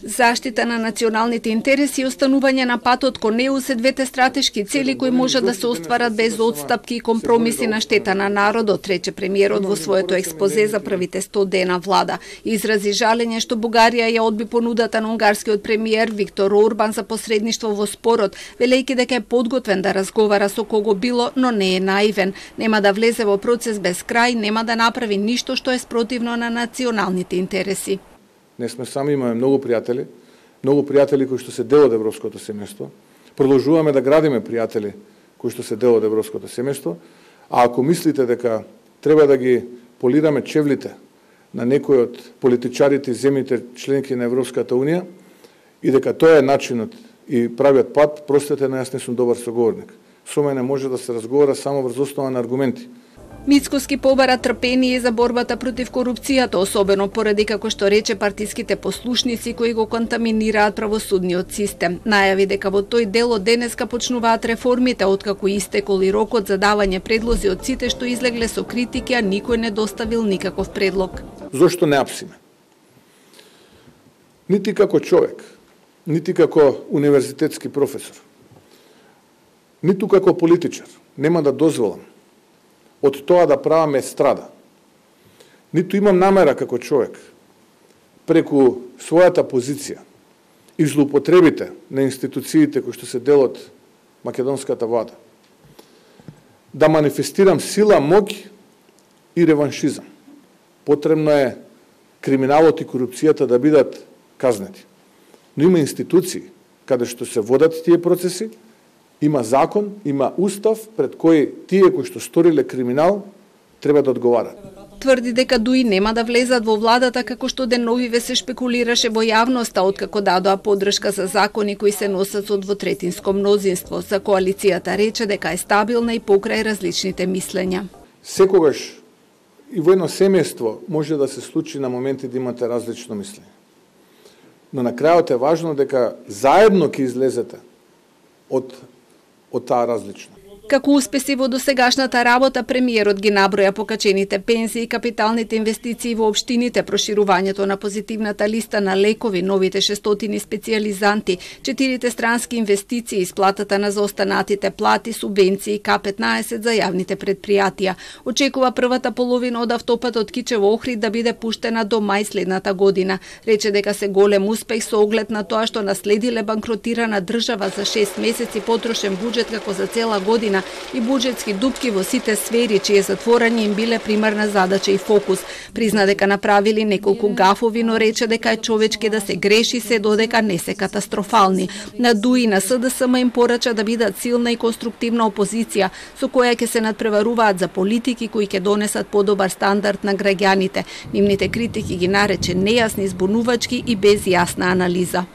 Заштита на националните интереси и останување на патот кон ЕУ се двете стратешки цели кои може да се остварат без одстапки и компромиси на штета на народот, рече премиерот во своето експозе за првите 100 дена влада. Изрази жалење што Бугарија ја одби понудата на унгарскиот премиер Виктор Орбан за посредништво во спорот, велејќи дека е подготвен да разговара со кого било, но не е наивен. Нема да влезе во процес без крај, нема да направи ништо што е спротивно на националните интереси. Не сме сами, имаме многу пријатели кои што се дел од европското семејство. Продолжуваме да градиме пријатели кои што се дел од европското семејство, а ако мислите дека треба да ги полираме чевлите на некои од политичарите и земјите членки на Европската унија и дека тоа е начинот и правиот пат, простете, јас не сум добар соговорник. Со мене може да се разговара само врз основа на аргументи. Мицкоски побара трпение за борбата против корупцијата, особено поради, како што рече, партиските послушници кои го контаминираат правосудниот систем. Најави дека во тој дел од денеска почнуваат реформите, откако истекол и рокот за давање предлози од сите што излегле со критики, а никој не доставил никаков предлог. Зошто не апсиме? Нити како човек, нити како универзитетски професор, ниту како политичар, нема да дозволам од тоа да праваме страда. Ниту имам намера како човек, преку својата позиција и злоупотребите на институциите кои што се дел од македонската влада, да манифестирам сила, моќ и реваншизам. Потребно е криминалот и корупцијата да бидат казнети. Но има институции каде што се водат тие процеси, има закон, има устав пред кој тие кои што сториле криминал треба да одговарат. Тврди дека ДУИ нема да влезат во владата како што деновиве се шпекулираше во јавноста откако дадоа поддршка за закони кои се носат со двотретинско мнозинство. За коалицијата рече дека е стабилна и покрај различните мислења. Секогаш и во едно семејство може да се случи на моменти да имате различно мислење. Но на крајот е важно дека заедно ќе излезете од таа различна. Како успеси во досегашната работа, премиерот ги наброја покачените пензии, капиталните инвестиции во општините, проширувањето на позитивната листа на лекови, новите 600 специјализанти, 4 странски инвестиции, исплатата на заостанатите плати, субвенции, К15 за јавните предпријатија. Очекува првата половина од автопатот Кичево-Охрид да биде пуштена до мај следната година. Рече дека се голем успех со оглед на тоа што наследиле банкротирана држава за 6 месеци потрошен буџет како за цела година и буџетски дупки во сите сфери, чие затворање им биле примарна задача и фокус. Призна дека направили неколку гафови, но рече дека е човечки да се греши, се додека не се катастрофални. На ДУИ на СДСМ им порача да бидат силна и конструктивна опозиција, со која ќе се надпреваруваат за политики кои ќе донесат подобар стандард на граѓаните. Нивните критики ги нарече нејасни, збунувачки и без јасна анализа.